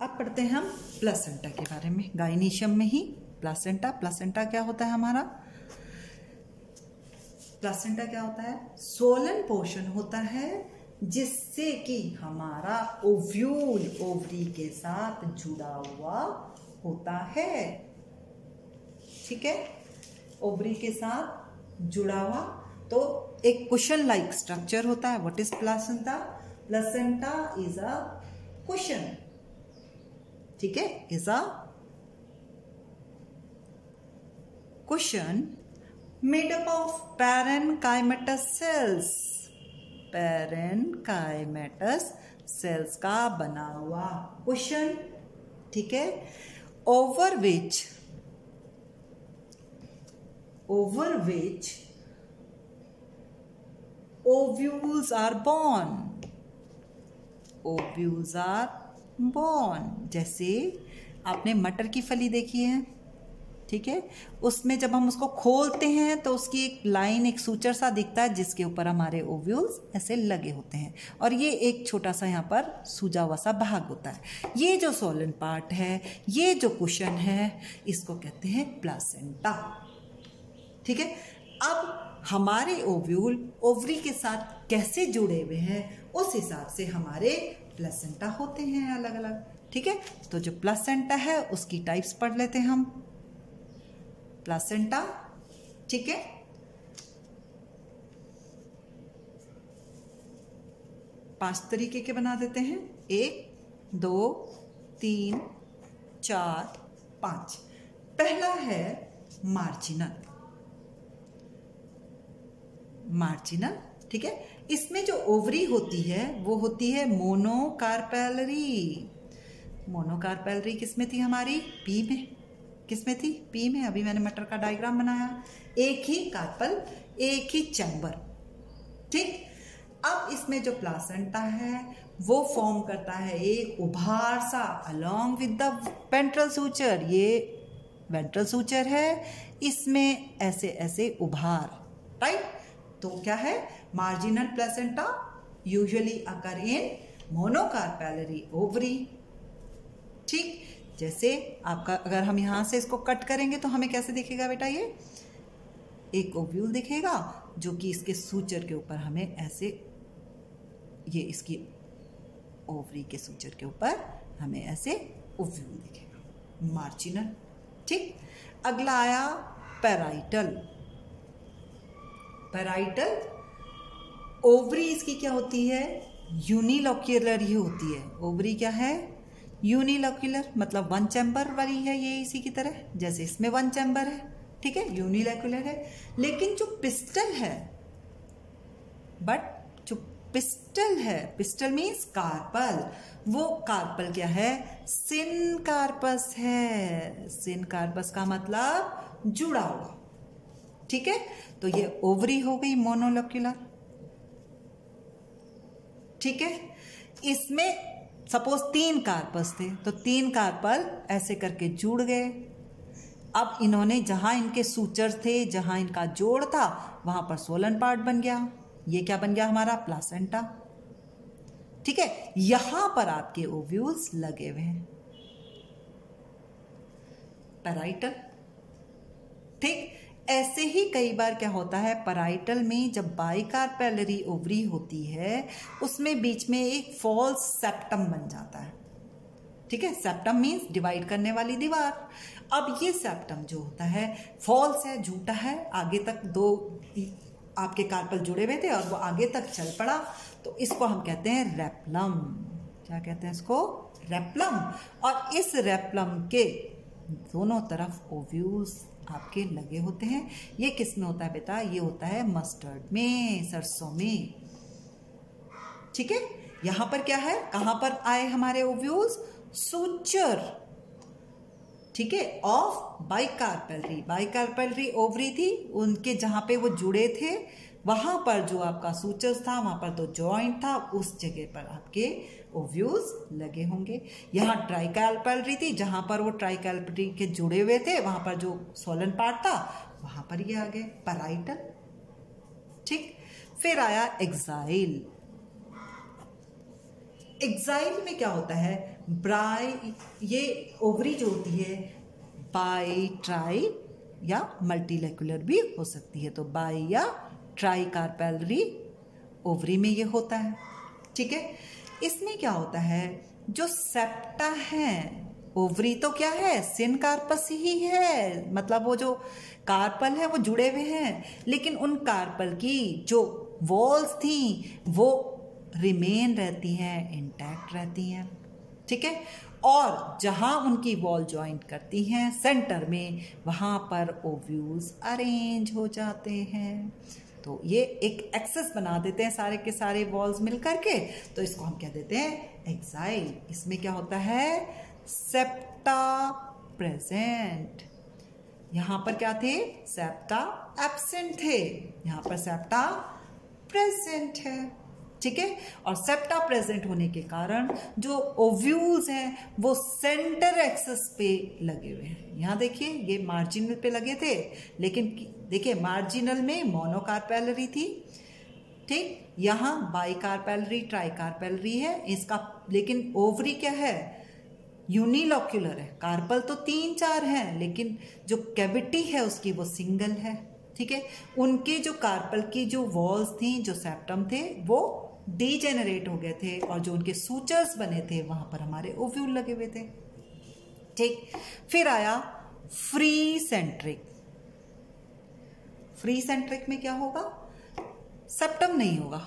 अब पढ़ते हैं हम प्लेसेंटा के बारे में, गाइनीशियम में ही प्लेसेंटा। प्लेसेंटा क्या होता है हमारा? प्लेसेंटा क्या होता है? सोलन पोर्शन होता है जिससे कि हमारा ओव्यूल ओवरी के साथ जुड़ा हुआ होता है। ठीक है, ओवरी के साथ जुड़ा हुआ, तो एक कुशन लाइक स्ट्रक्चर होता है। What is placenta? Placenta is a cushion. ठीक है, is a cushion made up of parenchymatous sales. Parenchymatous sales का बना हुआ कुशन। ठीक है, over which ovules are born। ovules are born। जैसे आपने मटर की फली देखी है, ठीक है, उसमें जब हम उसको खोलते हैं तो उसकी एक लाइन, एक सूचर सा दिखता है जिसके ऊपर हमारे ओव्यूल्स ऐसे लगे होते हैं, और ये एक छोटा सा यहाँ पर सूजा हुआ सा भाग होता है। ये जो सोलन पार्ट है, ये जो कुशन है, इसको कहते हैं प्लेसेंटा। ठीक है, अब हमारे ओव्यूल ओवरी के साथ कैसे जुड़े हुए हैं उस हिसाब से हमारे प्लेसेंटा होते हैं अलग अलग। ठीक है, तो जो प्लेसेंटा है उसकी टाइप्स पढ़ लेते हैं हम। प्लेसेंटा, ठीक है, पांच तरीके के बना देते हैं, 1 2 3 4 5। पहला है मार्जिनल। मार्जिनल, ठीक है, इसमें जो ओवरी होती है वो होती है मोनोकार्पेलरी। मोनोकार्पेलरी किसमें थी हमारी? पी में। किसमें थी? पी में। अभी मैंने मटर का डायग्राम बनाया, एक ही कार्पल, एक ही चैम्बर। ठीक, अब इसमें जो प्लेसेंटा है वो फॉर्म करता है एक उभार सा along with the ventral suture. ये वेंट्रल सूचर है, इसमें ऐसे ऐसे उभार, राइट। तो क्या है? मार्जिनल प्लेसेंटा यूजुअली अकर इन मोनोकार्पेलरी ओवरी। ठीक, जैसे आपका अगर हम यहां से इसको कट करेंगे तो हमें कैसे दिखेगा बेटा? ये एक ओव्यूल दिखेगा जो कि इसके सूचर के ऊपर हमें ऐसे, ये इसकी ओवरी के सूचर के ऊपर हमें ऐसे ओव्यूल दिखेगा, मार्जिनल। ठीक, अगला आया पैराइटल। पैराइटल ओवरी इसकी क्या होती है? यूनिलोक्यूलर ही होती है। ओवरी क्या है? यूनिलोक्यूलर, मतलब वन चैम्बर वाली है ये, इसी की तरह जैसे इसमें वन चैम्बर है। ठीक है, यूनिलोक्यूलर है। लेकिन जो पिस्टल है, बट जो पिस्टल है, पिस्टल मीन्स कार्पल, वो कार्पल क्या है? सिनकार्पस है। सिनकार्पस का मतलब जुड़ा हुआ। ठीक है, तो ये ओवरी हो गई मोनोलोक्यूलर। ठीक है, इसमें सपोज 3 कार्पस थे तो 3 कार्पल ऐसे करके जुड़ गए। अब इन्होंने जहां इनके सूचर थे, जहां इनका जोड़ था, वहां पर सोलन पार्ट बन गया। ये क्या बन गया हमारा? प्लेसेंटा। ठीक है, यहां पर आपके ओव्यूल्स लगे हुए हैं, पैराइटल। ठीक, ऐसे ही कई बार क्या होता है, पैराइटल में जब बाइकार्पेलरी ओवरी होती है उसमें बीच में एक फॉल्स सेप्टम बन जाता है। ठीक है, सेप्टम मीन्स डिवाइड करने वाली दीवार। अब ये सेप्टम जो होता है फॉल्स है, झूठा है, आगे तक 2 आपके कार्पल जुड़े हुए थे और वो आगे तक चल पड़ा, तो इसको हम कहते हैं रेप्लम। क्या कहते हैं इसको? रेप्लम। और इस रेप्लम के दोनों तरफ ओव्यूल्स आपके लगे होते हैं। ये किस में होता है बेटा? ये होता है मस्टर्ड में, सरसों में। ठीक है, यहां पर क्या है? कहां पर आए हमारे ओव्यूल्स? सूचर। ठीक है, ऑफ बाइकार्पेलरी। बाइकार्पेलरी ओवरी थी, उनके जहां पे वो जुड़े थे वहां पर जो आपका सूचर्स था, वहां पर तो जॉइंट था, उस जगह पर आपके ओव्यूल्स लगे होंगे। यहाँ ट्राइकार्पेलरी थी, जहां पर वो ट्राइकार्पेलरी के जुड़े हुए थे, वहां पर जो सोलन पार्ट था वहां पर ये आ गए, पैराइटल। ठीक, फिर आया एक्साइल। एक्साइल में क्या होता है? ये ओवरी जो होती है बाई ट्राई या मल्टीलेक्युलर भी हो सकती है, तो बाई या ट्राई कार्पेलरी ओवरी में ये होता है। ठीक है, इसमें क्या होता है, जो सेप्टा है, ओवरी तो क्या है, सिन कार्पस ही है, मतलब वो जो कार्पल है वो जुड़े हुए हैं, लेकिन उन कार्पल की जो वॉल्स थी वो रिमेन रहती हैं, इंटैक्ट रहती हैं। ठीक है, और जहां उनकी वॉल ज्वाइंट करती हैं सेंटर में, वहां पर ओव्यूल्स अरेंज हो जाते हैं। तो ये एक एक्सेस बना देते हैं सारे के सारे वॉल्स मिल करके, तो इसको हम क्या देते हैं, एक्साइल। इसमें क्या होता है, सेप्टा प्रेजेंट। यहां पर क्या थे, सेप्टा एब्सेंट थे, यहां पर सेप्टा प्रेजेंट है। ठीक है, और सेप्टा प्रेजेंट होने के कारण जो ओव्यूल्स हैं वो सेंटर एक्सेस पे लगे हुए हैं। यहां देखिए ये मार्जिनल पे लगे थे, लेकिन देखिए मार्जिनल में मोनोकार्पेलरी थी, ठीक, यहां बाइकार्पेलरी ट्राइकार्पेलरी है इसका, लेकिन ओवरी क्या है, यूनिलॉक्यूलर है। कार्पल तो 3-4 हैं, लेकिन जो कैविटी है उसकी वो सिंगल है। ठीक है, उनके जो कार्पल की जो वॉल्स थी, जो सेप्टम थे, वो डीजेनरेट हो गए थे, और जो उनके सूचर्स बने थे वहां पर हमारे ओव्यूल लगे हुए थे। ठीक, फिर आया फ्री सेंट्रिक। फ्री सेंट्रिक में क्या होगा, सेप्टम नहीं होगा,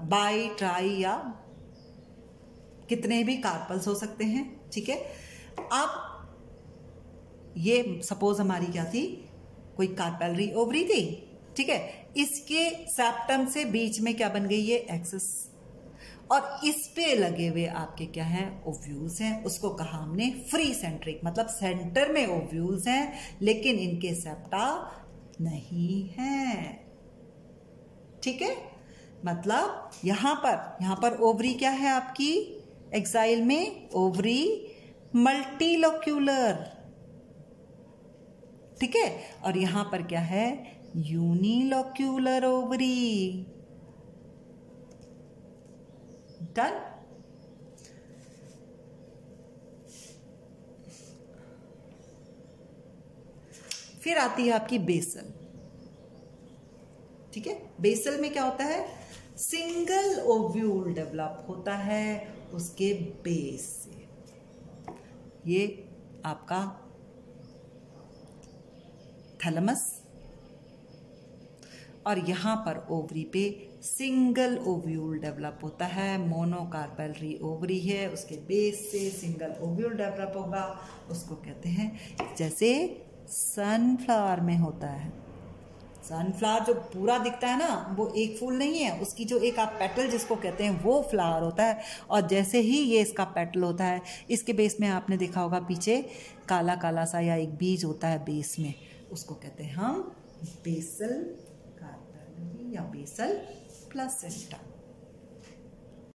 बाई ट्राई या कितने भी कार्पल्स हो सकते हैं। ठीक है, अब ये सपोज हमारी क्या थी, कोई कार्पेलरी ओवरी थी। ठीक है, इसके सेप्टम से बीच में क्या बन गई है, एक्सेस, और इस पे लगे हुए आपके क्या हैं, ओव्यूल्स हैं। उसको कहा हमने फ्री सेंट्रिक, मतलब सेंटर में ओव्यूल्स हैं लेकिन इनके सेप्टा नहीं है। ठीक है, मतलब यहां पर ओवरी क्या है आपकी, एक्साइल में ओवरी मल्टीलोक्यूलर। ठीक है, और यहां पर क्या है, यूनिलोक्यूलर ओवरी। डन। फिर आती है आपकी बेसल। ठीक है, बेसल में क्या होता है, सिंगल ओव्यूल डेवलप होता है उसके बेस से। ये आपका थैलेमस, और यहां पर ओवरी पे सिंगल ओव्यूल डेवलप होता है, मोनोकार्पेलरी ओवरी है, उसके बेस से सिंगल ओव्यूल डेवलप होगा, उसको कहते हैं, जैसे सनफ्लावर में होता है। सनफ्लावर जो पूरा दिखता है ना, वो एक फूल नहीं है, उसकी जो एक आप पेटल जिसको कहते हैं वो फ्लावर होता है, और जैसे ही ये इसका पेटल होता है, इसके बेस में आपने देखा होगा पीछे काला काला सा या एक बीज होता है बेस में, उसको कहते हैं हम बेसल कार्पेलरी या बेसल प्लेसेंटा।